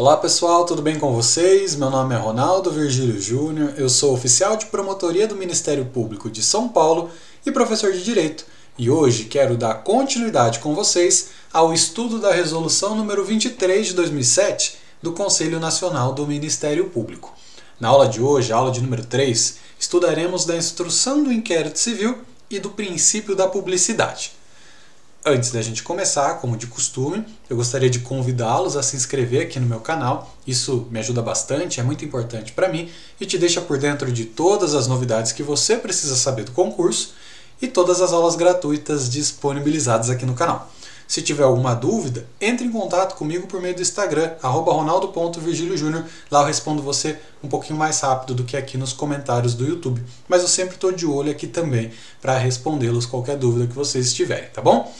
Olá pessoal, tudo bem com vocês? Meu nome é Ronaldo Virgílio Júnior, eu sou oficial de promotoria do Ministério Público de São Paulo e professor de Direito. E hoje quero dar continuidade com vocês ao estudo da Resolução número 23 de 2007 do Conselho Nacional do Ministério Público. Na aula de hoje, a aula de número 3, estudaremos da instrução do inquérito civil e do princípio da publicidade. Antes da gente começar, como de costume, eu gostaria de convidá-los a se inscrever aqui no meu canal. Isso me ajuda bastante, é muito importante para mim e te deixa por dentro de todas as novidades que você precisa saber do concurso e todas as aulas gratuitas disponibilizadas aqui no canal. Se tiver alguma dúvida, entre em contato comigo por meio do Instagram, @ronaldo.virgiliojunior. Lá eu respondo você um pouquinho mais rápido do que aqui nos comentários do YouTube. Mas eu sempre estou de olho aqui também para respondê-los qualquer dúvida que vocês tiverem, tá bom?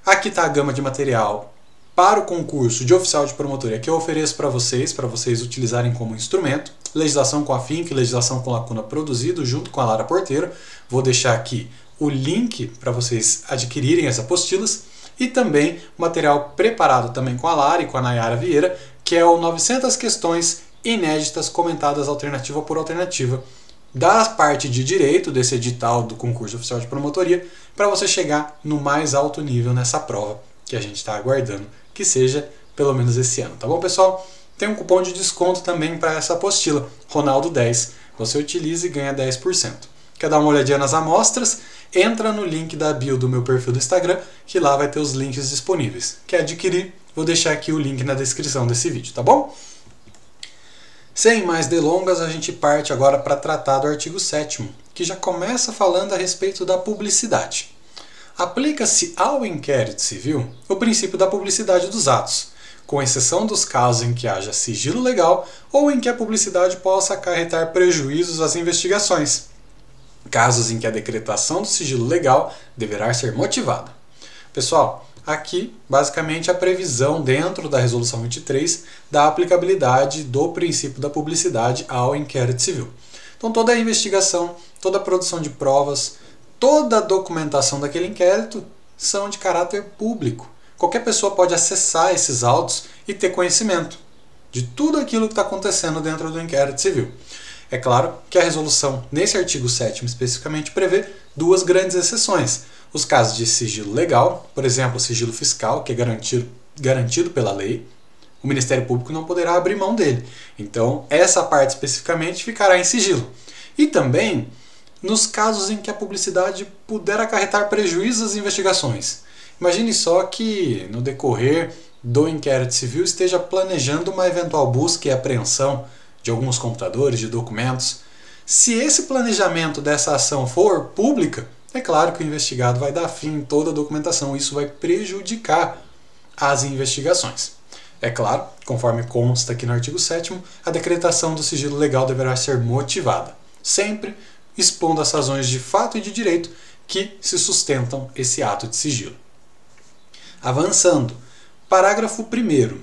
Aqui está a gama de material para o concurso de oficial de promotoria que eu ofereço para vocês utilizarem como instrumento. Legislação com afinco e legislação com lacuna produzido junto com a Lara Porteiro. Vou deixar aqui o link para vocês adquirirem as apostilas. E também material preparado também com a Lara e com a Nayara Vieira, que é o 900 questões inéditas comentadas alternativa por alternativa da parte de direito desse edital do concurso oficial de promotoria, para você chegar no mais alto nível nessa prova que a gente está aguardando que seja pelo menos esse ano, tá bom pessoal? Tem um cupom de desconto também para essa apostila, Ronaldo10, você utiliza e ganha 10%. Quer dar uma olhadinha nas amostras? Entra no link da bio do meu perfil do Instagram, que lá vai ter os links disponíveis. Quer adquirir? Vou deixar aqui o link na descrição desse vídeo, tá bom? Sem mais delongas, a gente parte agora para tratar do artigo 7º, que já começa falando a respeito da publicidade. Aplica-se ao inquérito civil o princípio da publicidade dos atos, com exceção dos casos em que haja sigilo legal ou em que a publicidade possa acarretar prejuízos às investigações. Casos em que a decretação do sigilo legal deverá ser motivada. Pessoal, aqui basicamente a previsão dentro da Resolução 23 da aplicabilidade do princípio da publicidade ao inquérito civil. Então toda a investigação, toda a produção de provas, toda a documentação daquele inquérito são de caráter público. Qualquer pessoa pode acessar esses autos e ter conhecimento de tudo aquilo que está acontecendo dentro do inquérito civil. É claro que a resolução, nesse artigo 7º especificamente, prevê duas grandes exceções. Os casos de sigilo legal, por exemplo, sigilo fiscal, que é garantido pela lei, o Ministério Público não poderá abrir mão dele. Então, essa parte especificamente ficará em sigilo. E também nos casos em que a publicidade puder acarretar prejuízos às investigações. Imagine só que, no decorrer do inquérito civil, esteja planejando uma eventual busca e apreensão de alguns computadores, de documentos. Se esse planejamento dessa ação for pública, é claro que o investigado vai dar fim em toda a documentação. Isso vai prejudicar as investigações. É claro, conforme consta aqui no artigo 7º, a decretação do sigilo legal deverá ser motivada, sempre expondo as razões de fato e de direito que se sustentam esse ato de sigilo. Avançando, parágrafo 1º.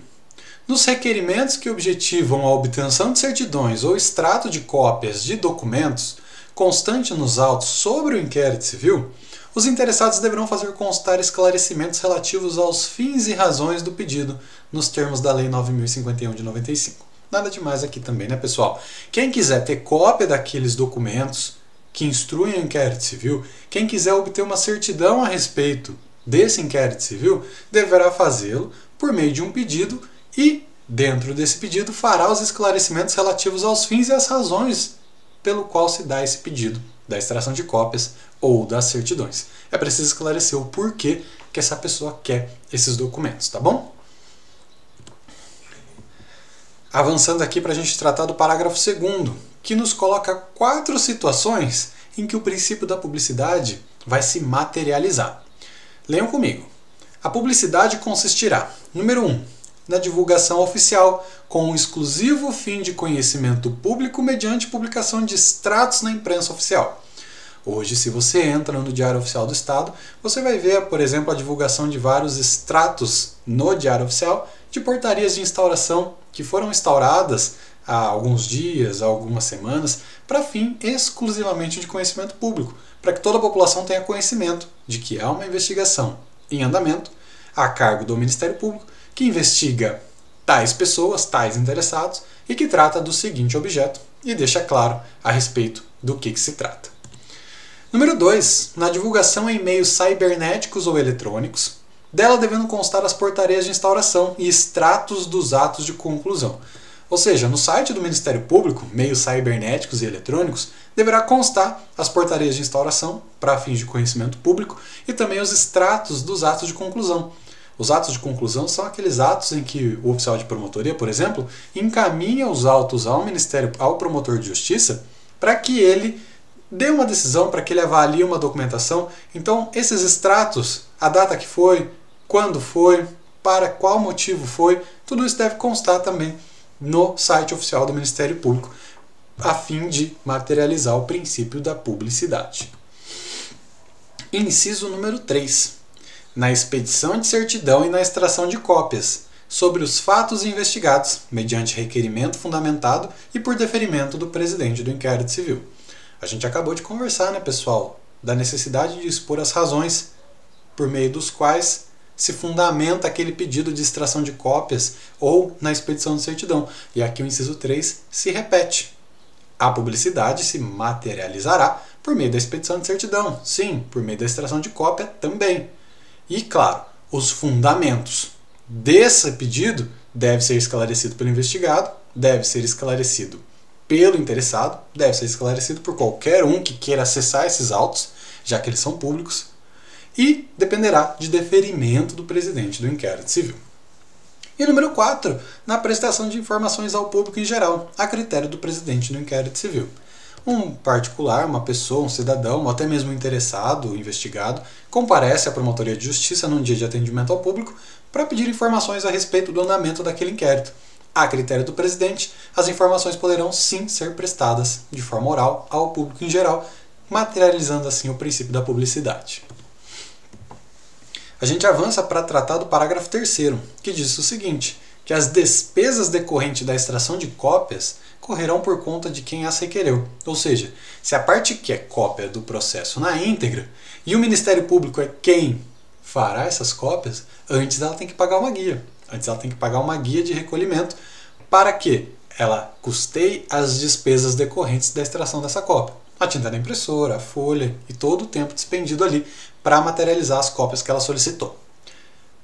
Nos requerimentos que objetivam a obtenção de certidões ou extrato de cópias de documentos constante nos autos sobre o inquérito civil, os interessados deverão fazer constar esclarecimentos relativos aos fins e razões do pedido, nos termos da Lei 9.051 de 95. Nada demais aqui também, né, pessoal? Quem quiser ter cópia daqueles documentos que instruem o inquérito civil, quem quiser obter uma certidão a respeito desse inquérito civil, deverá fazê-lo por meio de um pedido e, dentro desse pedido, fará os esclarecimentos relativos aos fins e às razões pelo qual se dá esse pedido da extração de cópias ou das certidões. É preciso esclarecer o porquê que essa pessoa quer esses documentos, tá bom? Avançando aqui para a gente tratar do parágrafo 2º, que nos coloca 4 situações em que o princípio da publicidade vai se materializar. Leiam comigo. A publicidade consistirá, número 1, na divulgação oficial, com o exclusivo fim de conhecimento público mediante publicação de extratos na imprensa oficial. Hoje, se você entra no Diário Oficial do Estado, você vai ver, por exemplo, a divulgação de vários extratos no Diário Oficial de portarias de instauração que foram instauradas há alguns dias, há algumas semanas, para fim exclusivamente de conhecimento público, para que toda a população tenha conhecimento de que há uma investigação em andamento a cargo do Ministério Público que investiga tais pessoas, tais interessados, e que trata do seguinte objeto e deixa claro a respeito do que se trata. Número 2. Na divulgação em meios cibernéticos ou eletrônicos, dela devendo constar as portarias de instauração e extratos dos atos de conclusão. Ou seja, no site do Ministério Público, meios cibernéticos e eletrônicos, deverá constar as portarias de instauração para fins de conhecimento público e também os extratos dos atos de conclusão. Os atos de conclusão são aqueles atos em que o oficial de promotoria, por exemplo, encaminha os autos ao promotor de justiça para que ele dê uma decisão, para que ele avalie uma documentação. Então, esses extratos, a data que foi, quando foi, para qual motivo foi, tudo isso deve constar também no site oficial do Ministério Público, a fim de materializar o princípio da publicidade. Inciso número 3. Na expedição de certidão e na extração de cópias, sobre os fatos investigados, mediante requerimento fundamentado e por deferimento do presidente do inquérito civil. A gente acabou de conversar, né, pessoal, da necessidade de expor as razões por meio dos quais se fundamenta aquele pedido de extração de cópias ou na expedição de certidão. E aqui o inciso 3 se repete. A publicidade se materializará por meio da expedição de certidão, sim, por meio da extração de cópia também. E, claro, os fundamentos desse pedido devem ser esclarecidos pelo investigado, deve ser esclarecido pelo interessado, deve ser esclarecido por qualquer um que queira acessar esses autos, já que eles são públicos, e dependerá de deferimento do presidente do inquérito civil. E número 4, na prestação de informações ao público em geral, a critério do presidente do inquérito civil. Um particular, uma pessoa, um cidadão, ou até mesmo um interessado, investigado, comparece à promotoria de justiça num dia de atendimento ao público para pedir informações a respeito do andamento daquele inquérito. A critério do presidente, as informações poderão sim ser prestadas de forma oral ao público em geral, materializando assim o princípio da publicidade. A gente avança para tratar do parágrafo 3º, que diz o seguinte, que as despesas decorrentes da extração de cópias correrão por conta de quem as requereu. Ou seja, se a parte quer cópia do processo na íntegra e o Ministério Público é quem fará essas cópias, antes ela tem que pagar uma guia. Antes ela tem que pagar uma guia de recolhimento para que ela custeie as despesas decorrentes da extração dessa cópia. A tinta da impressora, a folha e todo o tempo despendido ali para materializar as cópias que ela solicitou.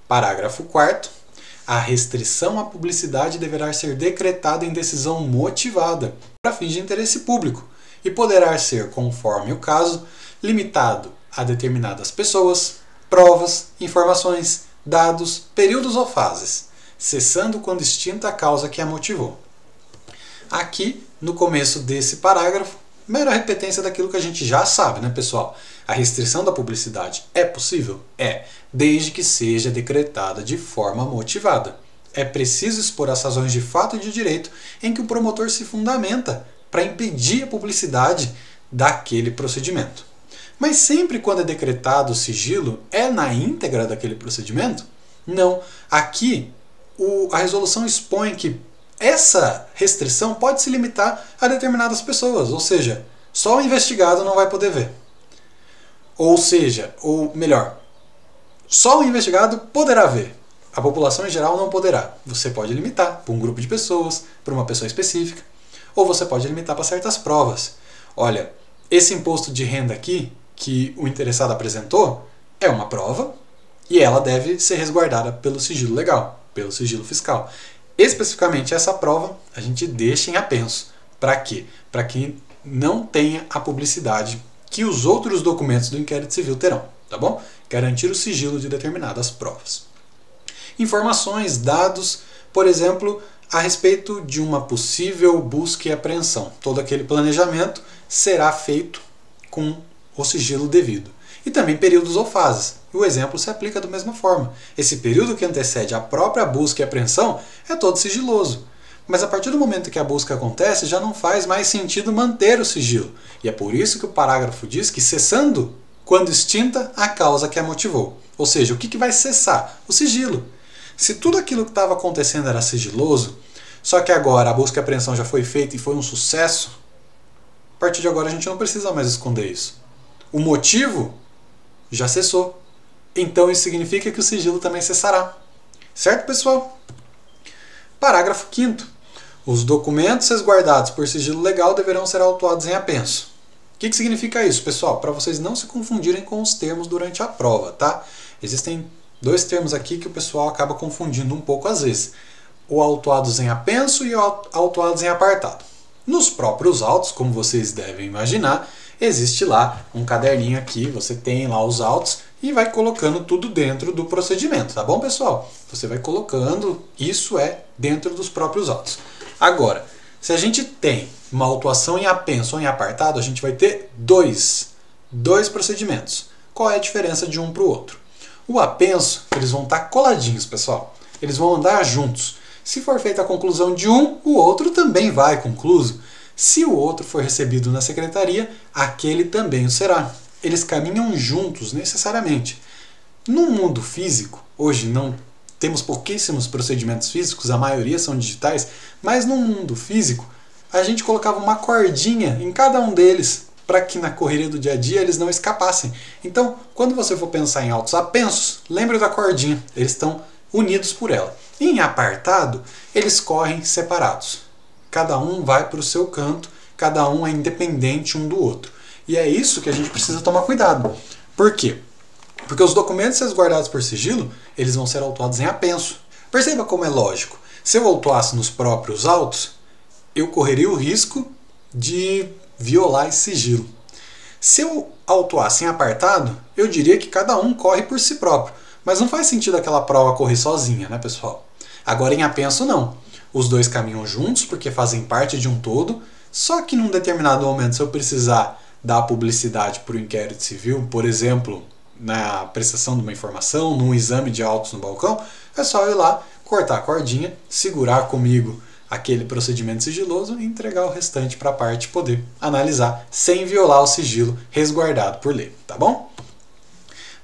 Parágrafo 4º. A restrição à publicidade deverá ser decretada em decisão motivada para fins de interesse público e poderá ser, conforme o caso, limitado a determinadas pessoas, provas, informações, dados, períodos ou fases, cessando quando extinta a causa que a motivou. Aqui, no começo desse parágrafo, mera repetência daquilo que a gente já sabe, né, pessoal? A restrição da publicidade é possível? É, desde que seja decretada de forma motivada. É preciso expor as razões de fato e de direito em que o promotor se fundamenta para impedir a publicidade daquele procedimento. Mas sempre quando é decretado o sigilo, é na íntegra daquele procedimento? Não. Aqui, a resolução expõe que essa restrição pode se limitar a determinadas pessoas, ou seja, só o investigado não vai poder ver. Ou seja, ou melhor, só o investigado poderá ver. A população em geral não poderá. Você pode limitar para um grupo de pessoas, para uma pessoa específica, ou você pode limitar para certas provas. Olha, esse imposto de renda aqui, que o interessado apresentou, é uma prova e ela deve ser resguardada pelo sigilo legal, pelo sigilo fiscal. Especificamente essa prova a gente deixa em apenso. Para quê? Para que não tenha a publicidade que os outros documentos do inquérito civil terão, tá bom? Garantir o sigilo de determinadas provas. Informações, dados, por exemplo, a respeito de uma possível busca e apreensão. Todo aquele planejamento será feito com o sigilo devido. E também períodos ou fases. O exemplo se aplica da mesma forma. Esse período que antecede a própria busca e apreensão é todo sigiloso. Mas a partir do momento que a busca acontece, já não faz mais sentido manter o sigilo. E é por isso que o parágrafo diz que cessando quando extinta a causa que a motivou. Ou seja, o que vai cessar? O sigilo. Se tudo aquilo que estava acontecendo era sigiloso, só que agora a busca e apreensão já foi feita e foi um sucesso, a partir de agora a gente não precisa mais esconder isso. O motivo já cessou. Então isso significa que o sigilo também cessará. Certo, pessoal? Parágrafo 5º. Os documentos resguardados por sigilo legal deverão ser autuados em apenso. O que significa isso, pessoal? Para vocês não se confundirem com os termos durante a prova, tá? Existem dois termos aqui que o pessoal acaba confundindo um pouco às vezes. O autuados em apenso e o autuados em apartado. Nos próprios autos, como vocês devem imaginar, existe lá um caderninho aqui, você tem lá os autos e vai colocando tudo dentro do procedimento, tá bom, pessoal? Você vai colocando, isso é dentro dos próprios autos. Agora, se a gente tem uma autuação em apenso ou em apartado, a gente vai ter dois procedimentos. Qual é a diferença de um para o outro? O apenso, eles vão estar coladinhos, pessoal. Eles vão andar juntos. Se for feita a conclusão de um, o outro também vai concluso. Se o outro for recebido na secretaria, aquele também o será. Eles caminham juntos necessariamente. No mundo físico, hoje não temos pouquíssimos procedimentos físicos, a maioria são digitais, mas no mundo físico a gente colocava uma cordinha em cada um deles para que na correria do dia a dia eles não escapassem. Então, quando você for pensar em autos apensos, lembre da cordinha, eles estão unidos por ela. Em apartado, eles correm separados. Cada um vai para o seu canto, cada um é independente um do outro. E é isso que a gente precisa tomar cuidado. Por quê? Porque os documentos resguardados por sigilo, eles vão ser autuados em apenso. Perceba como é lógico. Se eu autuasse nos próprios autos, eu correria o risco de violar esse sigilo. Se eu autuasse em apartado, eu diria que cada um corre por si próprio. Mas não faz sentido aquela prova correr sozinha, né, pessoal? Agora em apenso não. Os dois caminham juntos porque fazem parte de um todo, só que num determinado momento, se eu precisar dar publicidade para o inquérito civil, por exemplo, na prestação de uma informação, num exame de autos no balcão, é só eu ir lá, cortar a cordinha, segurar comigo aquele procedimento sigiloso e entregar o restante para a parte poder analisar sem violar o sigilo resguardado por lei, tá bom?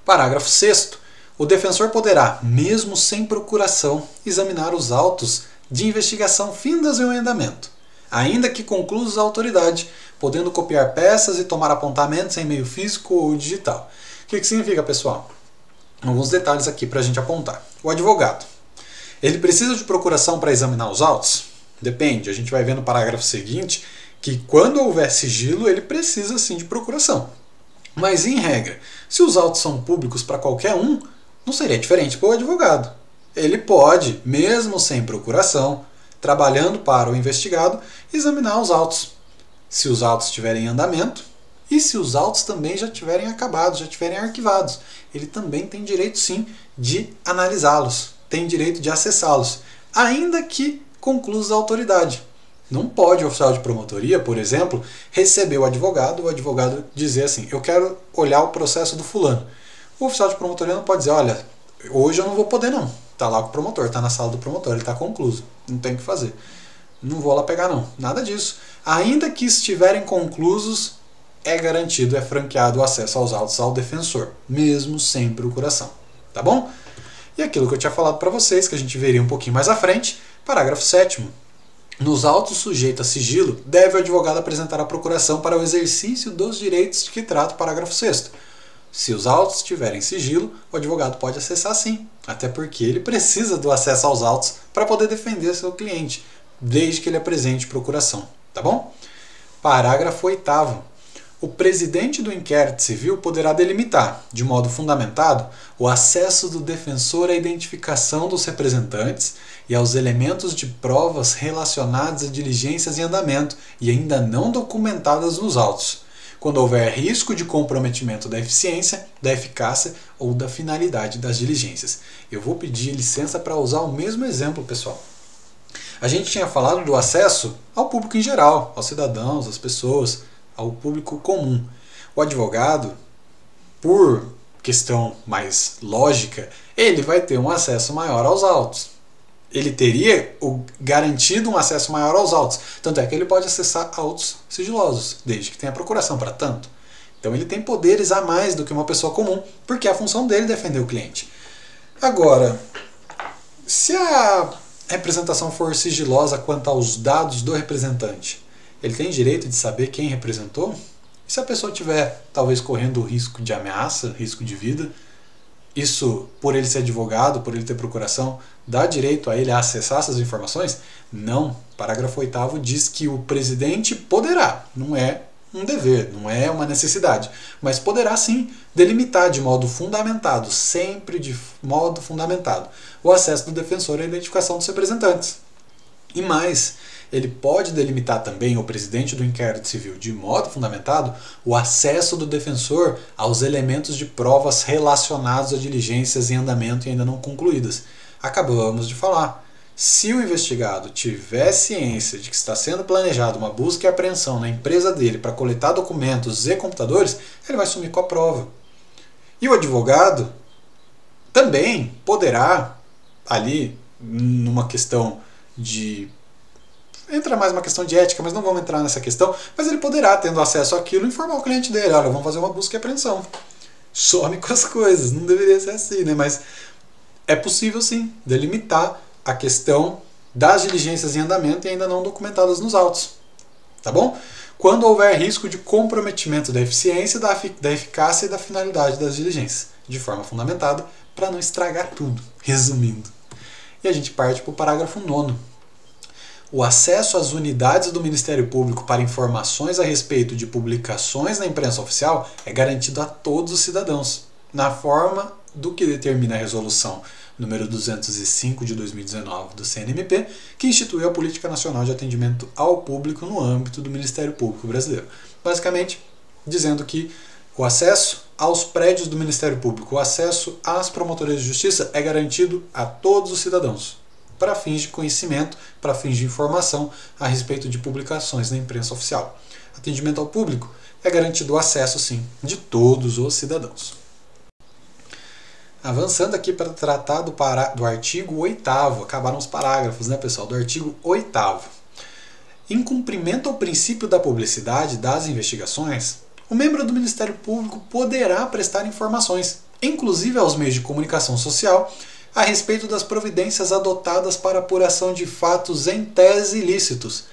Parágrafo 6º. O defensor poderá, mesmo sem procuração, examinar os autos de investigação findas em um andamento, ainda que conclusos a autoridade, podendo copiar peças e tomar apontamentos em meio físico ou digital. O que significa, pessoal? Alguns detalhes aqui para a gente apontar. O advogado, ele precisa de procuração para examinar os autos? Depende, a gente vai ver no parágrafo seguinte que quando houver sigilo, ele precisa sim de procuração. Mas, em regra, se os autos são públicos para qualquer um, não seria diferente para o advogado. Ele pode, mesmo sem procuração, trabalhando para o investigado, examinar os autos. Se os autos estiverem em andamento e se os autos também já tiverem acabados, já tiverem arquivados. Ele também tem direito, sim, de analisá-los, tem direito de acessá-los, ainda que conclusos a autoridade. Não pode o oficial de promotoria, por exemplo, receber o advogado dizer assim, eu quero olhar o processo do fulano. O oficial de promotoria não pode dizer, olha, hoje eu não vou poder não. Está lá com o promotor, está na sala do promotor, ele está concluso, não tem o que fazer. Não vou lá pegar não, nada disso. Ainda que estiverem conclusos, é garantido, é franqueado o acesso aos autos ao defensor, mesmo sem procuração, tá bom? E aquilo que eu tinha falado para vocês, que a gente veria um pouquinho mais à frente, parágrafo 7º. Nos autos sujeitos a sigilo, deve o advogado apresentar a procuração para o exercício dos direitos de que trata o parágrafo 6º. Se os autos tiverem sigilo, o advogado pode acessar sim, até porque ele precisa do acesso aos autos para poder defender seu cliente, desde que ele apresente procuração, tá bom? Parágrafo 8º. O presidente do inquérito civil poderá delimitar, de modo fundamentado, o acesso do defensor à identificação dos representantes e aos elementos de provas relacionados a diligências em andamento e ainda não documentadas nos autos, quando houver risco de comprometimento da eficiência, da eficácia ou da finalidade das diligências. Eu vou pedir licença para usar o mesmo exemplo, pessoal. A gente tinha falado do acesso ao público em geral, aos cidadãos, às pessoas, ao público comum. O advogado, por questão mais lógica, ele vai ter um acesso maior aos autos. Ele teria garantido um acesso maior aos autos. Tanto é que ele pode acessar autos sigilosos, desde que tenha procuração para tanto. Então ele tem poderes a mais do que uma pessoa comum, porque a função dele é defender o cliente. Agora, se a representação for sigilosa quanto aos dados do representante, ele tem direito de saber quem representou? E se a pessoa estiver, talvez, correndo risco de ameaça, risco de vida? Isso, por ele ser advogado, por ele ter procuração, dá direito a ele a acessar essas informações? Não. Parágrafo 8º diz que o presidente poderá, não é um dever, não é uma necessidade, mas poderá sim delimitar de modo fundamentado, sempre de modo fundamentado, o acesso do defensor à identificação dos representantes. E mais, ele pode delimitar também, o presidente do inquérito civil, de modo fundamentado, o acesso do defensor aos elementos de provas relacionados a diligências em andamento e ainda não concluídas. Acabamos de falar. Se o investigado tiver ciência de que está sendo planejada uma busca e apreensão na empresa dele para coletar documentos e computadores, ele vai sumir com a prova. E o advogado também poderá, ali, numa questão de... entra mais uma questão de ética, mas não vamos entrar nessa questão, mas ele poderá, tendo acesso àquilo, informar o cliente dele, olha, vamos fazer uma busca e apreensão. Some com as coisas, não deveria ser assim, né? Mas é possível sim delimitar a questão das diligências em andamento e ainda não documentadas nos autos. Tá bom? Quando houver risco de comprometimento da eficiência, da eficácia e da finalidade das diligências, de forma fundamentada, para não estragar tudo, resumindo. E a gente parte para o parágrafo 9º. O acesso às unidades do Ministério Público para informações a respeito de publicações na imprensa oficial é garantido a todos os cidadãos, na forma do que determina a resolução número 205 de 2019 do CNMP, que instituiu a Política Nacional de Atendimento ao Público no âmbito do Ministério Público Brasileiro. Basicamente, dizendo que o acesso aos prédios do Ministério Público, o acesso às promotorias de justiça é garantido a todos os cidadãos, para fins de conhecimento, para fins de informação a respeito de publicações na imprensa oficial. Atendimento ao público é garantido o acesso, sim, de todos os cidadãos. Avançando aqui para tratar do artigo 8º, acabaram os parágrafos, né, pessoal? Do artigo 8º. Em cumprimento ao princípio da publicidade das investigações, o membro do Ministério Público poderá prestar informações, inclusive aos meios de comunicação social, a respeito das providências adotadas para apuração de fatos em tese ilícitos,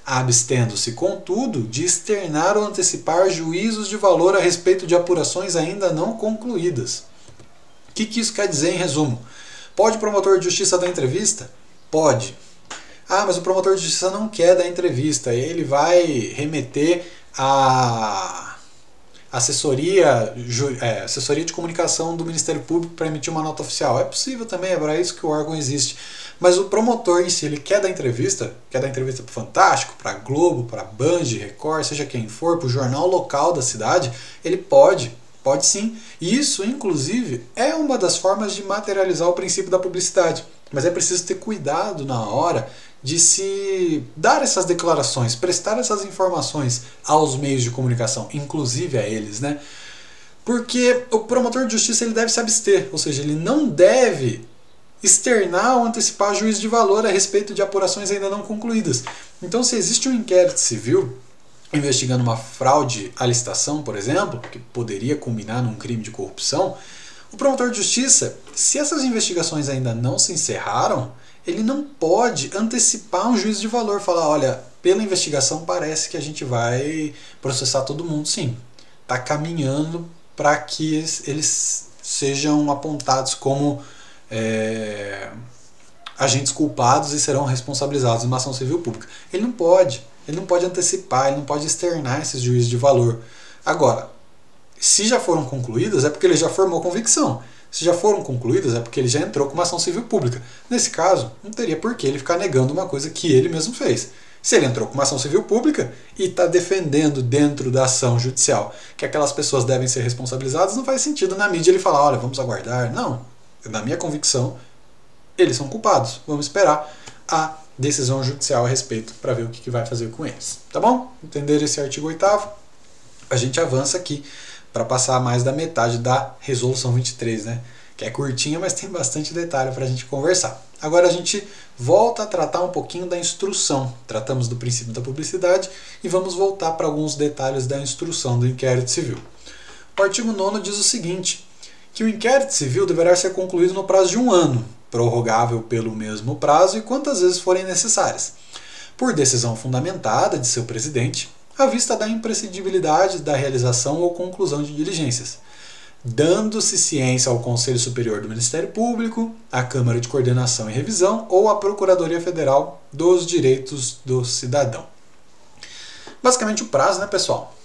abstendo-se, contudo, de externar ou antecipar juízos de valor a respeito de apurações ainda não concluídas. O que isso quer dizer em resumo? Pode o promotor de justiça dar entrevista? Pode. Ah, mas o promotor de justiça não quer dar entrevista, ele vai remeter a assessoria de comunicação do Ministério Público para emitir uma nota oficial. É possível também, é para isso que o órgão existe. Mas o promotor em si, ele quer dar entrevista para o Fantástico, para a Globo, para a Band, Record, seja quem for, para o jornal local da cidade, ele pode sim. E isso, inclusive, é uma das formas de materializar o princípio da publicidade. Mas é preciso ter cuidado na hora de se dar essas declarações, prestar essas informações aos meios de comunicação, inclusive a eles, né? Porque o promotor de justiça ele deve se abster, ou seja, ele não deve externar ou antecipar juízo de valor a respeito de apurações ainda não concluídas. Então, se existe um inquérito civil investigando uma fraude à licitação, por exemplo, que poderia culminar num crime de corrupção, o promotor de justiça, se essas investigações ainda não se encerraram, ele não pode antecipar um juízo de valor, falar, olha, pela investigação parece que a gente vai processar todo mundo, sim. Está caminhando para que eles sejam apontados como agentes culpados e serão responsabilizados numa ação civil pública. Ele não pode antecipar, ele não pode externar esses juízos de valor. Agora, se já foram concluídas, é porque ele já formou convicção. Se já foram concluídas, é porque ele já entrou com uma ação civil pública. Nesse caso, não teria por que ele ficar negando uma coisa que ele mesmo fez. Se ele entrou com uma ação civil pública e está defendendo dentro da ação judicial que aquelas pessoas devem ser responsabilizadas, não faz sentido na mídia ele falar, olha, vamos aguardar. Não, na minha convicção, eles são culpados. Vamos esperar a decisão judicial a respeito para ver o que vai fazer com eles. Tá bom? Entender esse artigo 8º? A gente avança aqui para passar mais da metade da resolução 23, né? Que é curtinha, mas tem bastante detalhe para a gente conversar. Agora a gente volta a tratar um pouquinho da instrução. Tratamos do princípio da publicidade e vamos voltar para alguns detalhes da instrução do inquérito civil. O artigo 9º diz o seguinte, que o inquérito civil deverá ser concluído no prazo de 1 ano, prorrogável pelo mesmo prazo e quantas vezes forem necessárias, por decisão fundamentada de seu presidente, à vista da imprescindibilidade da realização ou conclusão de diligências. dando-se ciência ao Conselho Superior do Ministério Público, à Câmara de Coordenação e Revisão ou à Procuradoria Federal dos Direitos do Cidadão. Basicamente o prazo, né, pessoal?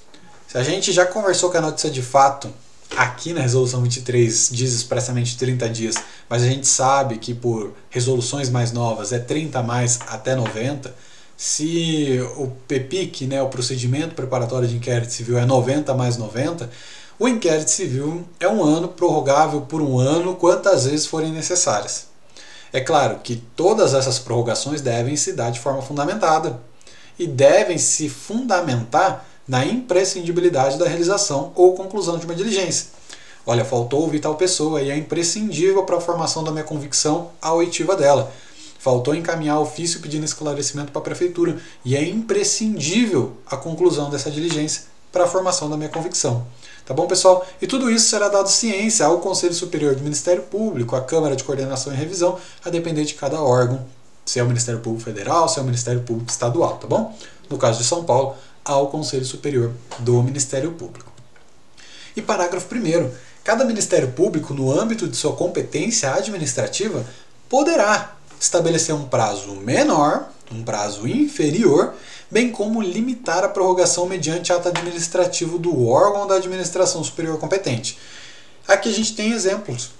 Se a gente já conversou que a notícia de fato aqui na Resolução 23 diz expressamente 30 dias, mas a gente sabe que por resoluções mais novas é 30 mais até 90, se o PEPIC, né, o Procedimento Preparatório de Inquérito Civil, é 90 mais 90, o inquérito civil é um ano, prorrogável por um ano, quantas vezes forem necessárias. É claro que todas essas prorrogações devem se dar de forma fundamentada e devem se fundamentar na imprescindibilidade da realização ou conclusão de uma diligência. Olha, faltou ouvir tal pessoa e é imprescindível para a formação da minha convicção a oitiva dela. Faltou encaminhar ofício pedindo esclarecimento para a prefeitura e é imprescindível a conclusão dessa diligência para a formação da minha convicção. Tá bom, pessoal? E tudo isso será dado ciência ao Conselho Superior do Ministério Público, à Câmara de Coordenação e Revisão, a depender de cada órgão, se é o Ministério Público Federal, se é o Ministério Público Estadual, tá bom? No caso de São Paulo, ao Conselho Superior do Ministério Público. E parágrafo 1º. Cada Ministério Público, no âmbito de sua competência administrativa, poderá estabelecer um prazo menor, um prazo inferior, bem como limitar a prorrogação mediante ato administrativo do órgão da administração superior competente. Aqui a gente tem exemplos.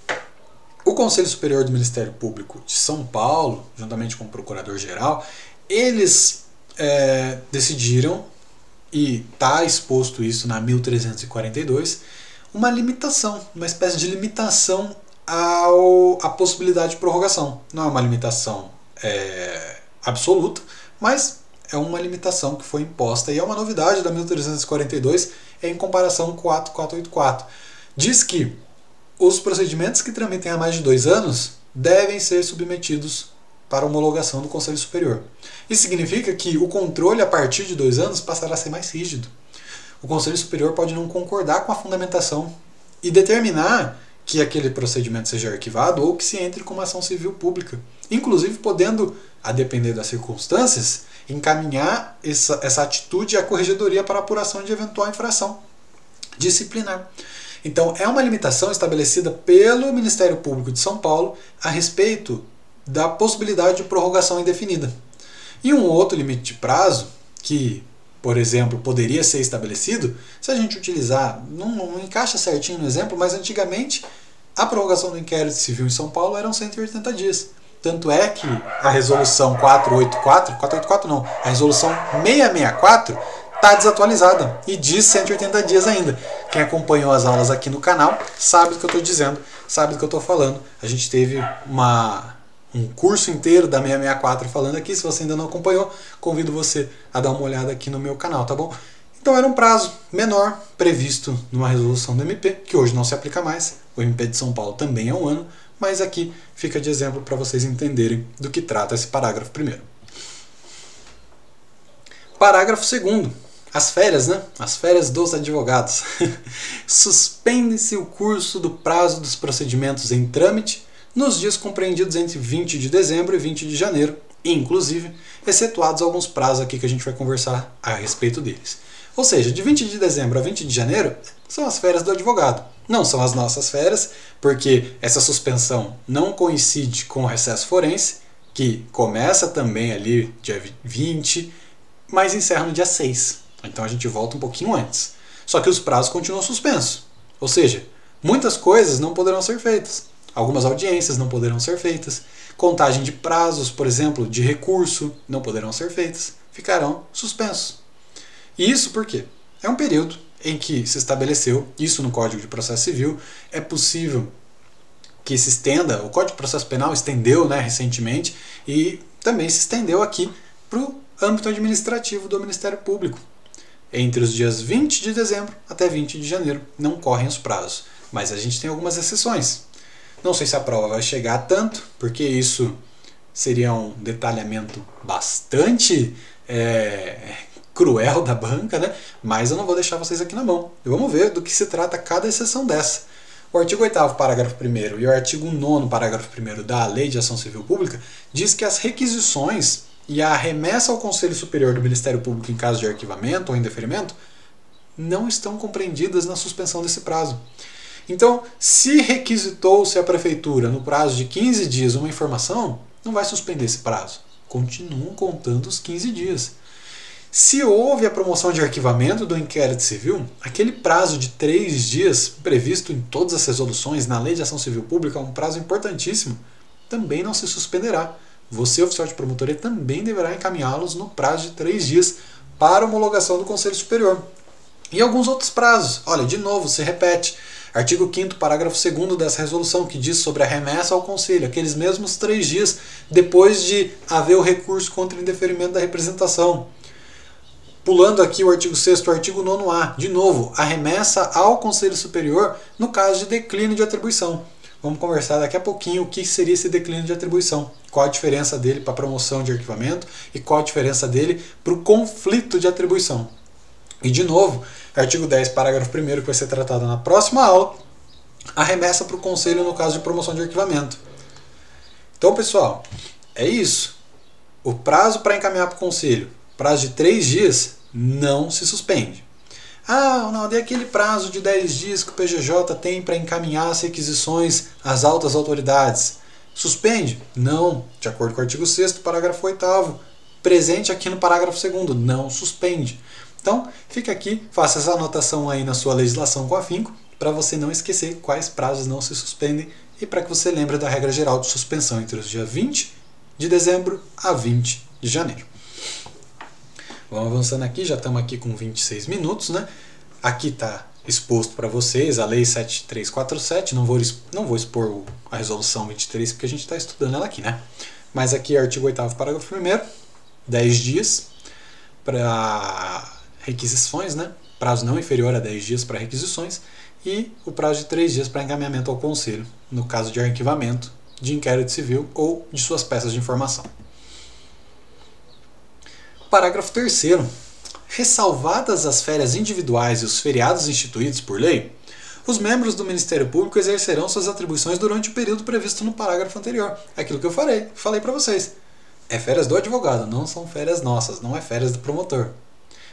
O Conselho Superior do Ministério Público de São Paulo, juntamente com o Procurador-Geral, eles decidiram, e está exposto isso na 1342, uma limitação, uma espécie de limitação à possibilidade de prorrogação. Não é uma limitação absoluta, mas é uma limitação que foi imposta e é uma novidade da 1342 em comparação com o ato 484. Diz que os procedimentos que tramitem há mais de 2 anos devem ser submetidos para homologação do Conselho Superior. Isso significa que o controle a partir de 2 anos passará a ser mais rígido. O Conselho Superior pode não concordar com a fundamentação e determinar que aquele procedimento seja arquivado ou que se entre com uma ação civil pública, inclusive podendo, a depender das circunstâncias, encaminhar essa atitude à corregedoria para apuração de eventual infração disciplinar. Então, é uma limitação estabelecida pelo Ministério Público de São Paulo a respeito da possibilidade de prorrogação indefinida. E um outro limite de prazo, que, por exemplo, poderia ser estabelecido, se a gente utilizar, não encaixa certinho no exemplo, mas antigamente a prorrogação do inquérito civil em São Paulo eram 180 dias. Tanto é que a resolução 484 não, a resolução 664 está desatualizada e diz 180 dias ainda. Quem acompanhou as aulas aqui no canal sabe do que eu estou dizendo, sabe do que eu estou falando. A gente teve um curso inteiro da 664 falando aqui. Se você ainda não acompanhou, convido você a dar uma olhada aqui no meu canal, tá bom? Então era um prazo menor previsto numa resolução do MP, que hoje não se aplica mais. O MP de São Paulo também é um ano, mas aqui fica de exemplo para vocês entenderem do que trata esse parágrafo 1º. Parágrafo 2º. As férias, né? As férias dos advogados. Suspende-se o curso do prazo dos procedimentos em trâmite nos dias compreendidos entre 20 de dezembro e 20 de janeiro, inclusive, excetuados alguns prazos aqui que a gente vai conversar a respeito deles. Ou seja, de 20 de dezembro a 20 de janeiro são as férias do advogado. Não são as nossas férias, porque essa suspensão não coincide com o recesso forense, que começa também ali dia 20, mas encerra no dia 6. Então a gente volta um pouquinho antes. Só que os prazos continuam suspensos. Ou seja, muitas coisas não poderão ser feitas. Algumas audiências não poderão ser feitas. Contagem de prazos, por exemplo, de recurso, não poderão ser feitas. Ficarão suspensos. E isso por quê? É um período em que se estabeleceu, isso no Código de Processo Civil, é possível que se estenda, o Código de Processo Penal estendeu, né, recentemente, e também se estendeu aqui para o âmbito administrativo do Ministério Público. Entre os dias 20 de dezembro até 20 de janeiro não correm os prazos, mas a gente tem algumas exceções. Não sei se a prova vai chegar a tanto, porque isso seria um detalhamento bastante cruel da banca, né? Mas eu não vou deixar vocês aqui na mão. E vamos ver do que se trata cada exceção dessa. O artigo 8º, parágrafo 1º e o artigo 9º, parágrafo 1º da Lei de Ação Civil Pública diz que as requisições e a remessa ao Conselho Superior do Ministério Público em caso de arquivamento ou indeferimento não estão compreendidas na suspensão desse prazo. Então, se requisitou-se a prefeitura no prazo de 15 dias uma informação, não vai suspender esse prazo. Continuam contando os 15 dias. Se houve a promoção de arquivamento do inquérito civil, aquele prazo de 3 dias previsto em todas as resoluções na Lei de Ação Civil Pública, um prazo importantíssimo, também não se suspenderá. Você, oficial de promotoria, também deverá encaminhá-los no prazo de 3 dias para homologação do Conselho Superior. E alguns outros prazos. Olha, de novo, se repete. Artigo 5º, parágrafo 2º dessa resolução, que diz sobre a remessa ao Conselho, aqueles mesmos 3 dias depois de haver o recurso contra o indeferimento da representação. Pulando aqui o artigo 6º, o artigo 9º-A, de novo, a remessa ao Conselho Superior no caso de declínio de atribuição. Vamos conversar daqui a pouquinho o que seria esse declínio de atribuição, qual a diferença dele para a promoção de arquivamento e qual a diferença dele para o conflito de atribuição. E de novo, artigo 10, parágrafo 1º, que vai ser tratado na próxima aula, a remessa para o Conselho no caso de promoção de arquivamento. Então, pessoal, é isso. O prazo para encaminhar para o Conselho, prazo de 3 dias, não se suspende. Ah, não, é aquele prazo de 10 dias que o PGJ tem para encaminhar as requisições às altas autoridades. Suspende? Não. De acordo com o artigo 6º, parágrafo 8º, presente aqui no parágrafo 2º, não suspende. Então, fica aqui, faça essa anotação aí na sua legislação com afinco, para você não esquecer quais prazos não se suspendem e para que você lembre da regra geral de suspensão entre os dias 20 de dezembro a 20 de janeiro. Vamos avançando aqui, já estamos aqui com 26 minutos, né? Aqui está exposto para vocês a Lei 7347, não vou expor a Resolução 23 porque a gente está estudando ela aqui, né? Mas aqui, artigo 8º, parágrafo 1º, 10 dias para requisições, né? Prazo não inferior a 10 dias para requisições e o prazo de 3 dias para encaminhamento ao Conselho, no caso de arquivamento de inquérito civil ou de suas peças de informação. Parágrafo 3º. Ressalvadas as férias individuais e os feriados instituídos por lei, os membros do Ministério Público exercerão suas atribuições durante o período previsto no parágrafo anterior. Aquilo que eu falei para vocês. É férias do advogado, não são férias nossas, não é férias do promotor.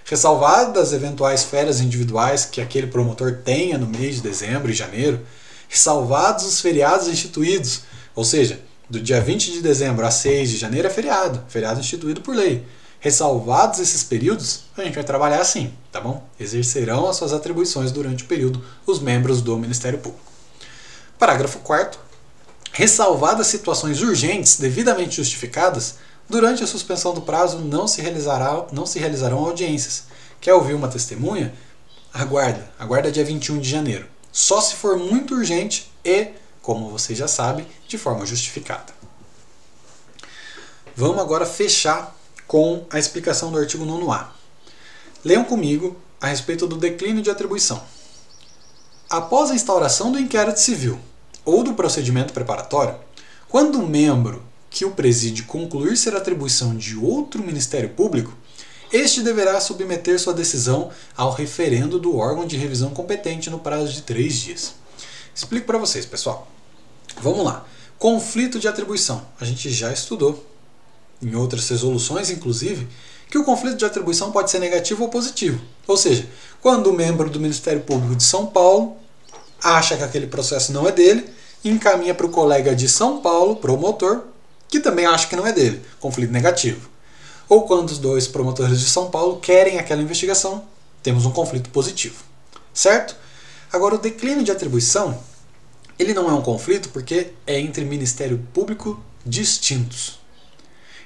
Ressalvadas eventuais férias individuais que aquele promotor tenha no mês de dezembro e janeiro, ressalvados os feriados instituídos, ou seja, do dia 20 de dezembro a 6 de janeiro é feriado instituído por lei. Ressalvados esses períodos, a gente vai trabalhar assim, tá bom? Exercerão as suas atribuições durante o período os membros do Ministério Público. Parágrafo 4º. Ressalvadas situações urgentes devidamente justificadas, durante a suspensão do prazo não se realizarão audiências. Quer ouvir uma testemunha? Aguarda dia 21 de janeiro. Só se for muito urgente e, como você já sabe, de forma justificada. Vamos agora fechar com a explicação do artigo 9º-A. Leiam comigo a respeito do declínio de atribuição. Após a instauração do inquérito civil ou do procedimento preparatório, quando o membro que o preside concluir ser atribuição de outro Ministério Público, este deverá submeter sua decisão ao referendo do órgão de revisão competente no prazo de 3 dias. Explico para vocês, pessoal. Vamos lá. Conflito de atribuição. A gente já estudou em outras resoluções, inclusive, que o conflito de atribuição pode ser negativo ou positivo. Ou seja, quando o membro do Ministério Público de São Paulo acha que aquele processo não é dele, encaminha para o colega de São Paulo, promotor, que também acha que não é dele, conflito negativo. Ou quando os dois promotores de São Paulo querem aquela investigação, temos um conflito positivo. Certo? Agora, o declínio de atribuição, ele não é um conflito porque é entre Ministério Público distintos.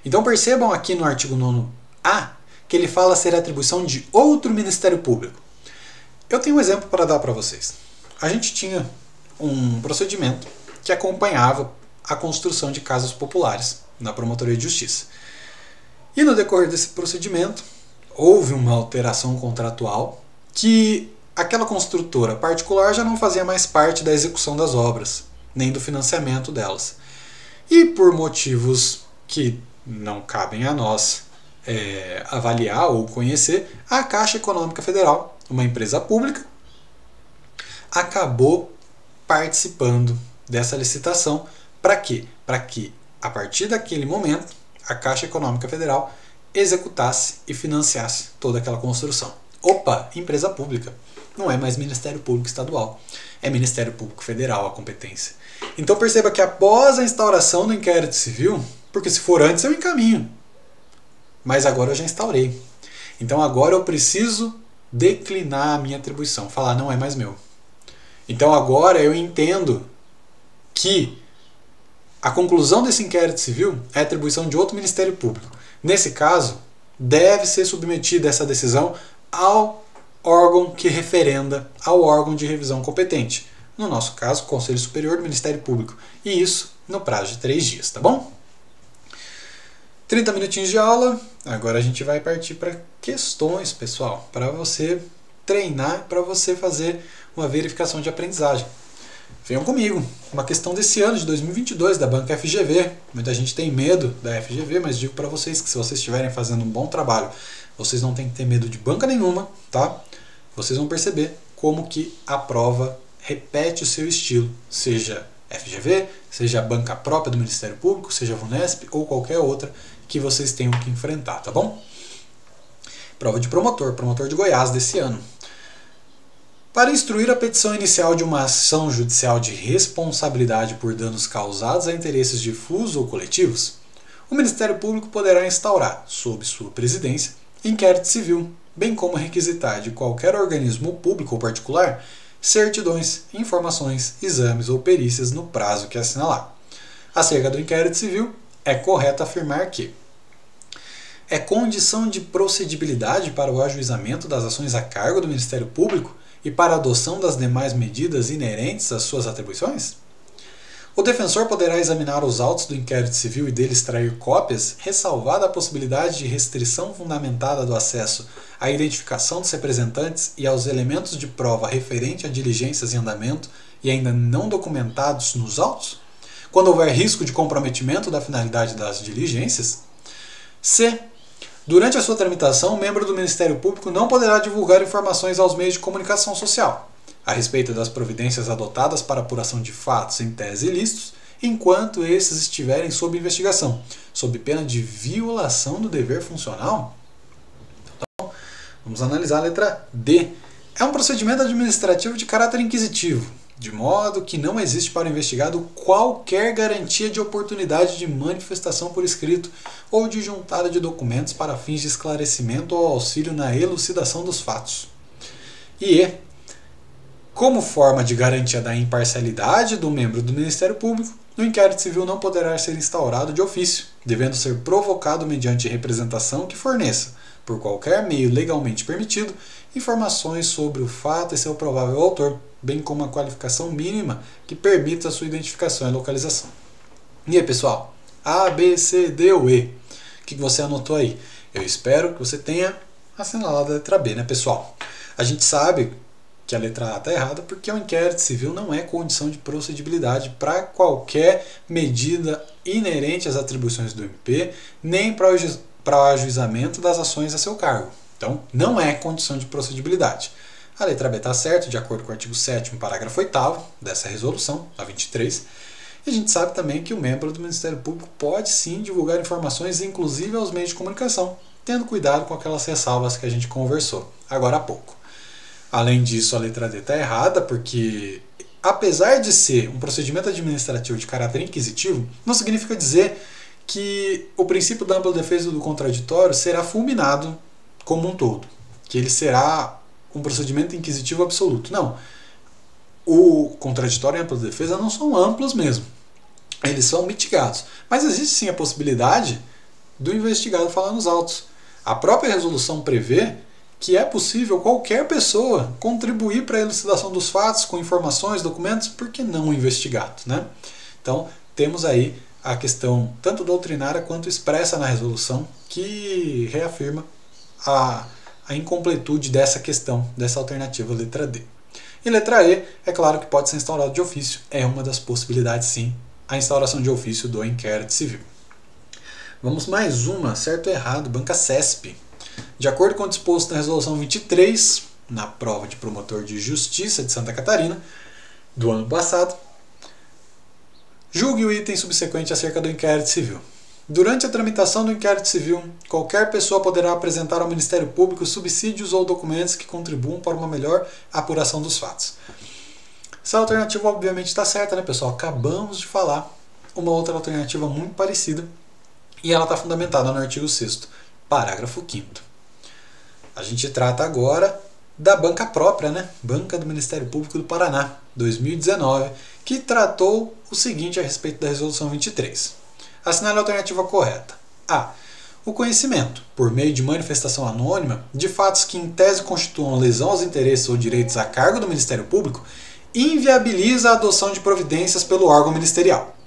Então percebam aqui no artigo 9º-A que ele fala ser atribuição de outro Ministério Público. Eu tenho um exemplo para dar para vocês. A gente tinha um procedimento que acompanhava a construção de casas populares na Promotoria de Justiça. E no decorrer desse procedimento, houve uma alteração contratual que aquela construtora particular já não fazia mais parte da execução das obras, nem do financiamento delas. E por motivos que não cabem a nós avaliar ou conhecer, a Caixa Econômica Federal, uma empresa pública, acabou participando dessa licitação. Para quê? Para que, a partir daquele momento, a Caixa Econômica Federal executasse e financiasse toda aquela construção. Opa, empresa pública. não é mais Ministério Público Estadual, é Ministério Público Federal a competência. Então perceba que após a instauração do inquérito civil, porque se for antes eu encaminho, mas agora eu já instaurei. Então agora eu preciso declinar a minha atribuição, falar não é mais meu. Então agora eu entendo que a conclusão desse inquérito civil é atribuição de outro Ministério Público. Nesse caso, deve ser submetida essa decisão ao órgão que referenda, ao órgão de revisão competente. No nosso caso, o Conselho Superior do Ministério Público. E isso no prazo de 3 dias, tá bom? 30 minutinhos de aula. Agora a gente vai partir para questões, pessoal, para você treinar, para você fazer uma verificação de aprendizagem. Venham comigo, uma questão desse ano de 2022 da banca FGV. Muita gente tem medo da FGV, mas digo para vocês que se vocês estiverem fazendo um bom trabalho, vocês não têm que ter medo de banca nenhuma, tá? Vocês vão perceber como que a prova repete o seu estilo, seja FGV, seja a banca própria do Ministério Público, seja a VUNESP ou qualquer outra que vocês tenham que enfrentar, tá bom? Prova de promotor de Goiás desse ano. Para instruir a petição inicial de uma ação judicial de responsabilidade por danos causados a interesses difusos ou coletivos, o Ministério Público poderá instaurar, sob sua presidência, inquérito civil, bem como requisitar de qualquer organismo público ou particular certidões, informações, exames ou perícias no prazo que assinalar. Acerca do inquérito civil, é correto afirmar que é condição de procedibilidade para o ajuizamento das ações a cargo do Ministério Público e para a adoção das demais medidas inerentes às suas atribuições? O defensor poderá examinar os autos do inquérito civil e dele extrair cópias, ressalvada a possibilidade de restrição fundamentada do acesso à identificação dos representantes e aos elementos de prova referente a diligências em andamento e ainda não documentados nos autos, quando houver risco de comprometimento da finalidade das diligências. C. Durante a sua tramitação, o membro do Ministério Público não poderá divulgar informações aos meios de comunicação social a respeito das providências adotadas para apuração de fatos em tese ilícitos, enquanto esses estiverem sob investigação, sob pena de violação do dever funcional. Então, vamos analisar a letra D. É um procedimento administrativo de caráter inquisitivo, de modo que não existe para o investigado qualquer garantia de oportunidade de manifestação por escrito ou de juntada de documentos para fins de esclarecimento ou auxílio na elucidação dos fatos. E como forma de garantia da imparcialidade do membro do Ministério Público, o inquérito civil não poderá ser instaurado de ofício, devendo ser provocado mediante representação que forneça, por qualquer meio legalmente permitido, informações sobre o fato e seu provável autor, bem como a qualificação mínima que permita a sua identificação e localização. E aí, pessoal? A, B, C, D ou E? O que você anotou aí? Eu espero que você tenha assinalado a letra B, né, pessoal? A gente sabe que a letra A está errada porque o inquérito civil não é condição de procedibilidade para qualquer medida inerente às atribuições do MP, nem para o ajuizamento das ações a seu cargo. Então, não é condição de procedibilidade. A letra B está certa, de acordo com o artigo 7º, parágrafo 8º dessa resolução, a 23. E a gente sabe também que o membro do Ministério Público pode sim divulgar informações, inclusive aos meios de comunicação, tendo cuidado com aquelas ressalvas que a gente conversou agora há pouco. Além disso, a letra D está errada, porque apesar de ser um procedimento administrativo de caráter inquisitivo, não significa dizer que o princípio da ampla defesa do contraditório será fulminado como um todo, que ele será um procedimento inquisitivo absoluto. Não. O contraditório e a ampla defesa não são amplos mesmo. Eles são mitigados. Mas existe sim a possibilidade do investigado falar nos autos. A própria resolução prevê que é possível qualquer pessoa contribuir para a elucidação dos fatos com informações, documentos, por que não o investigado, né? Então, temos aí a questão tanto doutrinária quanto expressa na resolução que reafirma a incompletude dessa questão, dessa alternativa letra D. E letra E, é claro que pode ser instaurado de ofício, é uma das possibilidades sim, a instauração de ofício do inquérito civil. Vamos mais uma, certo ou errado, banca CESP. De acordo com o disposto na resolução 23, na prova de promotor de justiça de Santa Catarina, do ano passado, julgue o item subsequente acerca do inquérito civil. Durante a tramitação do inquérito civil, qualquer pessoa poderá apresentar ao Ministério Público subsídios ou documentos que contribuam para uma melhor apuração dos fatos. Essa alternativa obviamente está certa, né, pessoal? Acabamos de falar uma outra alternativa muito parecida e ela está fundamentada no artigo 6º, parágrafo 5º. A gente trata agora da banca própria, né? Banca do Ministério Público do Paraná, 2019, que tratou o seguinte a respeito da Resolução 23. Assinale a alternativa correta. A. O conhecimento, por meio de manifestação anônima, de fatos que em tese constituam lesão aos interesses ou direitos a cargo do Ministério Público, inviabiliza a adoção de providências pelo órgão ministerial.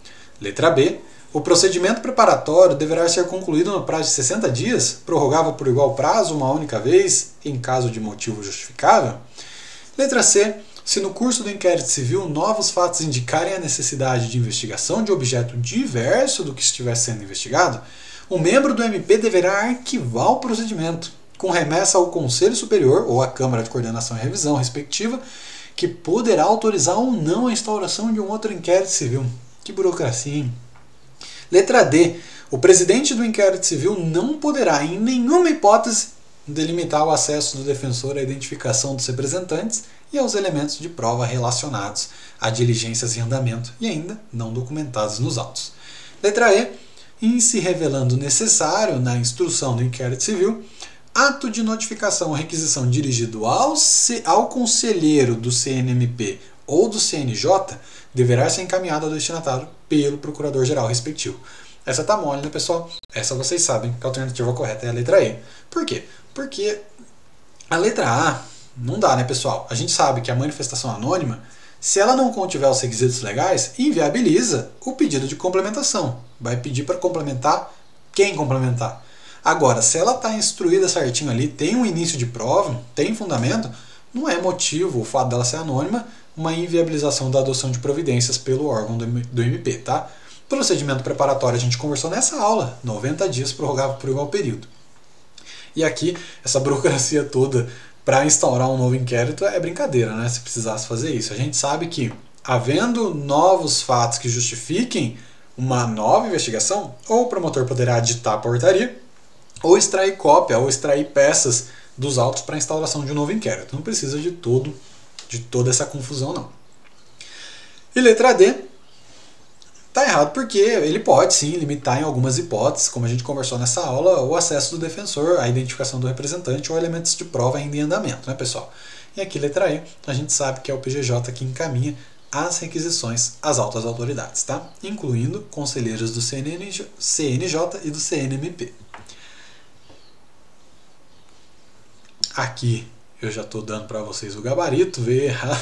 Letra B. O procedimento preparatório deverá ser concluído no prazo de 60 dias, prorrogável por igual prazo uma única vez, em caso de motivo justificável. Letra C. Se no curso do inquérito civil novos fatos indicarem a necessidade de investigação de objeto diverso do que estiver sendo investigado, o membro do MP deverá arquivar o procedimento, com remessa ao Conselho Superior ou à Câmara de Coordenação e Revisão respectiva, que poderá autorizar ou não a instauração de um outro inquérito civil. Que burocracia, hein? Letra D. O presidente do inquérito civil não poderá, em nenhuma hipótese, delimitar o acesso do defensor à identificação dos representantes e aos elementos de prova relacionados a diligências em andamento e ainda não documentados nos autos. Letra E. Em se revelando necessário na instrução do inquérito civil, ato de notificação ou requisição dirigido ao conselheiro do CNMP ou do CNJ deverá ser encaminhado ao destinatário pelo procurador-geral respectivo. Essa tá mole, né, pessoal? Essa vocês sabem que a alternativa correta é a letra E. Por quê? Porque a letra A não dá, né, pessoal? A gente sabe que a manifestação anônima, se ela não contiver os requisitos legais, inviabiliza o pedido de complementação. Vai pedir para complementar quem complementar. Agora, se ela está instruída certinho ali, tem um início de prova, tem fundamento, não é motivo o fato dela ser anônima uma inviabilização da adoção de providências pelo órgão do MP, tá? Procedimento preparatório a gente conversou nessa aula, 90 dias prorrogável por igual período. E aqui, essa burocracia toda para instaurar um novo inquérito é brincadeira, né? Se precisasse fazer isso. A gente sabe que, havendo novos fatos que justifiquem uma nova investigação, ou o promotor poderá aditar a portaria, ou extrair cópia, ou extrair peças dos autos para a instauração de um novo inquérito. Não precisa de toda essa confusão, não. E letra D, tá errado porque ele pode sim limitar em algumas hipóteses, como a gente conversou nessa aula, o acesso do defensor, a identificação do representante ou elementos de prova ainda em andamento, né, pessoal? E aqui, letra E, a gente sabe que é o PGJ que encaminha as requisições às altas autoridades, tá? Incluindo conselheiros do CNJ e do CNMP. Aqui eu já estou dando para vocês o gabarito, veio errado.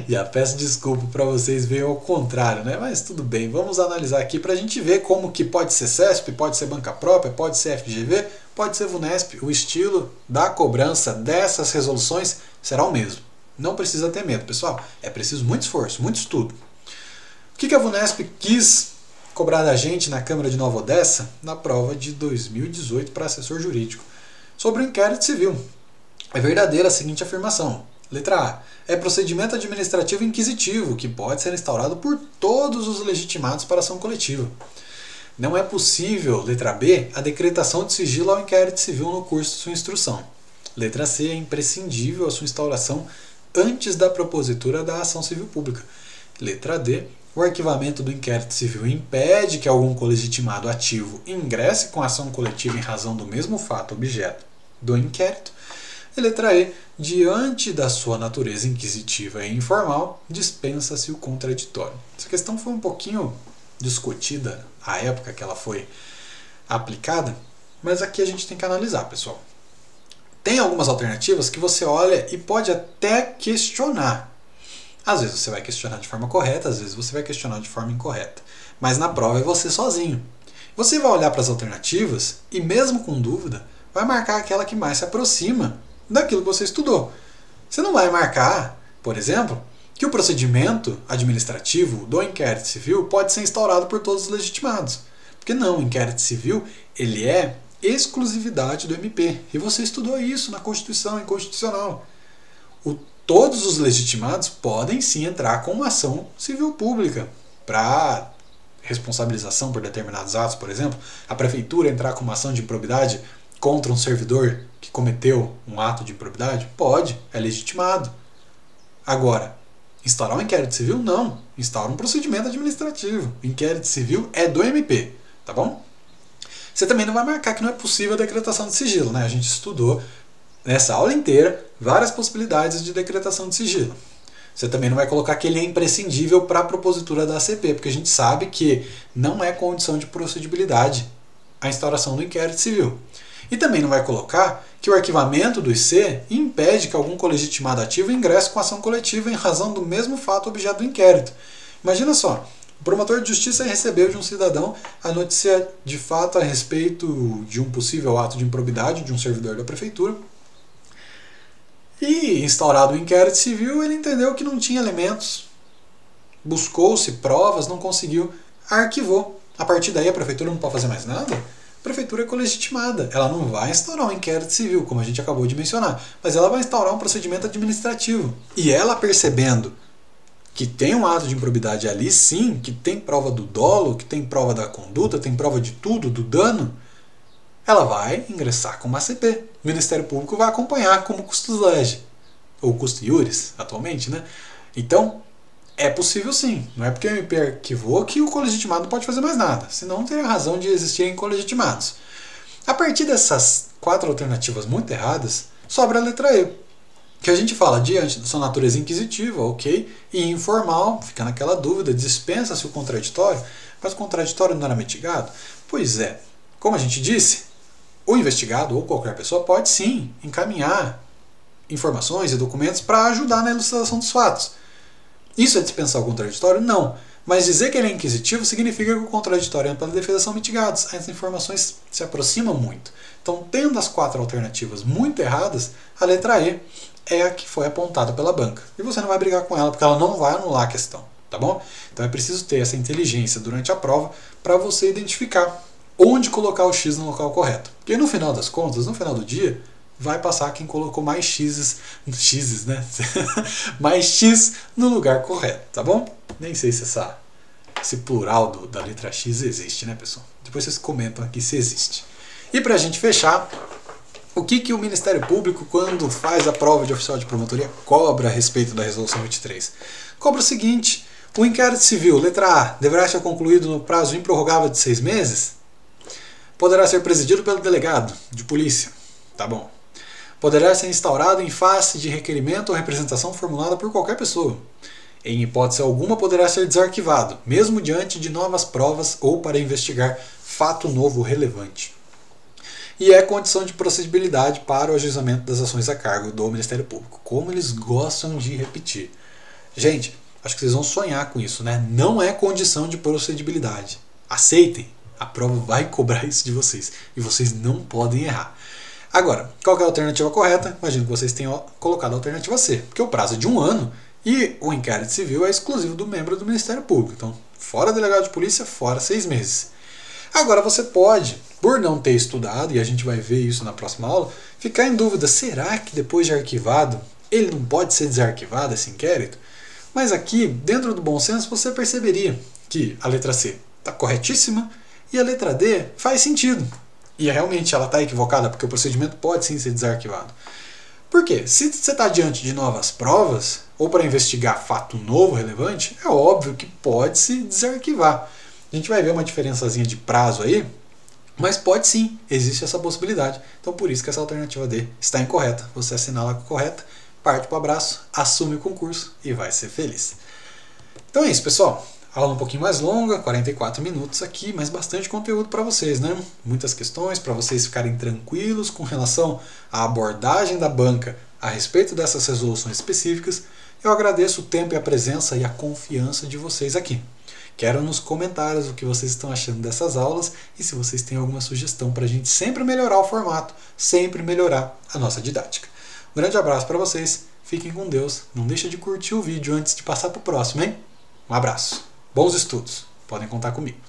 E a peço desculpa para vocês, veio ao contrário, né? Mas tudo bem, vamos analisar aqui para a gente ver como que pode ser CESP, pode ser banca própria, pode ser FGV, pode ser VUNESP. O estilo da cobrança dessas resoluções será o mesmo. Não precisa ter medo, pessoal. É preciso muito esforço, muito estudo. O que a VUNESP quis cobrar da gente na Câmara de Nova Odessa na prova de 2018 para assessor jurídico? Sobre o inquérito civil. É verdadeira a seguinte afirmação. Letra A. É procedimento administrativo inquisitivo, que pode ser instaurado por todos os legitimados para ação coletiva. Não é possível, letra B, a decretação de sigilo ao inquérito civil no curso de sua instrução. Letra C. É imprescindível a sua instauração antes da propositura da ação civil pública. Letra D. O arquivamento do inquérito civil impede que algum colegitimado ativo ingresse com ação coletiva em razão do mesmo fato objeto do inquérito. E letra E. Diante da sua natureza inquisitiva e informal, dispensa-se o contraditório. Essa questão foi um pouquinho discutida à época que ela foi aplicada, mas aqui a gente tem que analisar, pessoal. Tem algumas alternativas que você olha e pode até questionar. Às vezes você vai questionar de forma correta, às vezes você vai questionar de forma incorreta. Mas na prova é você sozinho. Você vai olhar para as alternativas e, mesmo com dúvida, vai marcar aquela que mais se aproxima daquilo que você estudou. Você não vai marcar, por exemplo, que o procedimento administrativo do inquérito civil pode ser instaurado por todos os legitimados. Porque não, o inquérito civil ele é exclusividade do MP. E você estudou isso na Constituição, inconstitucional. Todos os legitimados podem sim entrar com uma ação civil pública para responsabilização por determinados atos, por exemplo, a prefeitura entrar com uma ação de improbidade contra um servidor que cometeu um ato de improbidade? Pode, é legitimado. Agora, instaurar um inquérito civil? Não. Instaura um procedimento administrativo. O inquérito civil é do MP, tá bom? Você também não vai marcar que não é possível a decretação de sigilo, né? A gente estudou nessa aula inteira várias possibilidades de decretação de sigilo. Você também não vai colocar que ele é imprescindível para a propositura da ACP, porque a gente sabe que não é condição de procedibilidade a instauração do inquérito civil. E também não vai colocar que o arquivamento do IC impede que algum colegitimado ativo ingresse com ação coletiva em razão do mesmo fato objeto do inquérito. Imagina só, o promotor de justiça recebeu de um cidadão a notícia de fato a respeito de um possível ato de improbidade de um servidor da prefeitura. E, instaurado o inquérito civil, ele entendeu que não tinha elementos, buscou-se provas, não conseguiu, arquivou. A partir daí a prefeitura não pode fazer mais nada? A prefeitura é colegitimada, ela não vai instaurar um inquérito civil, como a gente acabou de mencionar, mas ela vai instaurar um procedimento administrativo. E ela percebendo que tem um ato de improbidade ali sim, que tem prova do dolo, que tem prova da conduta, tem prova de tudo, do dano, ela vai ingressar com uma ACP. O Ministério Público vai acompanhar como custos lege, ou custo iuris, atualmente, né? Então, é possível sim. Não é porque o MP arquivou que o colegitimado não pode fazer mais nada. Senão não teria razão de existirem colegitimados. A partir dessas 4 alternativas muito erradas, sobra a letra E. Que a gente fala diante da sua natureza inquisitiva, ok, e informal, fica naquela dúvida, dispensa-se o contraditório, mas o contraditório não era mitigado? Pois é, como a gente disse, o investigado ou qualquer pessoa pode sim encaminhar informações e documentos para ajudar na elucidação dos fatos. Isso é dispensar o contraditório? Não. Mas dizer que ele é inquisitivo significa que o contraditório e a ampla defesa são mitigados. As informações se aproximam muito. Então, tendo as 4 alternativas muito erradas, a letra E é a que foi apontada pela banca. E você não vai brigar com ela, porque ela não vai anular a questão, tá bom? Então é preciso ter essa inteligência durante a prova para você identificar onde colocar o X no local correto. Porque no final das contas, no final do dia, vai passar quem colocou mais X's, né? mais X no lugar correto, tá bom? Nem sei se esse plural da letra X existe, né, pessoal? Depois vocês comentam aqui se existe. E para a gente fechar, o que o Ministério Público, quando faz a prova de oficial de promotoria, cobra a respeito da Resolução 23? Cobra o seguinte: o inquérito civil, letra A, deverá ser concluído no prazo improrrogável de 6 meses? Poderá ser presidido pelo delegado de polícia. Tá bom. Poderá ser instaurado em face de requerimento ou representação formulada por qualquer pessoa. Em hipótese alguma, poderá ser desarquivado, mesmo diante de novas provas ou para investigar fato novo relevante. E é condição de procedibilidade para o ajuizamento das ações a cargo do Ministério Público. Como eles gostam de repetir. Gente, acho que vocês vão sonhar com isso, né? Não é condição de procedibilidade. Aceitem. A prova vai cobrar isso de vocês. E vocês não podem errar. Agora, qual que é a alternativa correta? Imagino que vocês tenham colocado a alternativa C. Porque o prazo é de 1 ano e o inquérito civil é exclusivo do membro do Ministério Público. Então, fora delegado de polícia, fora 6 meses. Agora, você pode, por não ter estudado, e a gente vai ver isso na próxima aula, ficar em dúvida, será que depois de arquivado, ele não pode ser desarquivado, esse inquérito? Mas aqui, dentro do bom senso, você perceberia que a letra C está corretíssima e a letra D faz sentido. E realmente ela está equivocada, porque o procedimento pode sim ser desarquivado. Por quê? Se você está diante de novas provas, ou para investigar fato novo, relevante, é óbvio que pode se desarquivar. A gente vai ver uma diferençazinha de prazo aí, mas pode sim, existe essa possibilidade. Então por isso que essa alternativa D está incorreta. Você assinala a correta, parte para o abraço, assume o concurso e vai ser feliz. Então é isso, pessoal. Aula um pouquinho mais longa, 44 minutos aqui, mas bastante conteúdo para vocês, né? Muitas questões para vocês ficarem tranquilos com relação à abordagem da banca a respeito dessas resoluções específicas. Eu agradeço o tempo e a presença e a confiança de vocês aqui. Quero nos comentários o que vocês estão achando dessas aulas e se vocês têm alguma sugestão para a gente sempre melhorar o formato, sempre melhorar a nossa didática. Um grande abraço para vocês, fiquem com Deus, não deixa de curtir o vídeo antes de passar para o próximo, hein? Um abraço, bons estudos, podem contar comigo.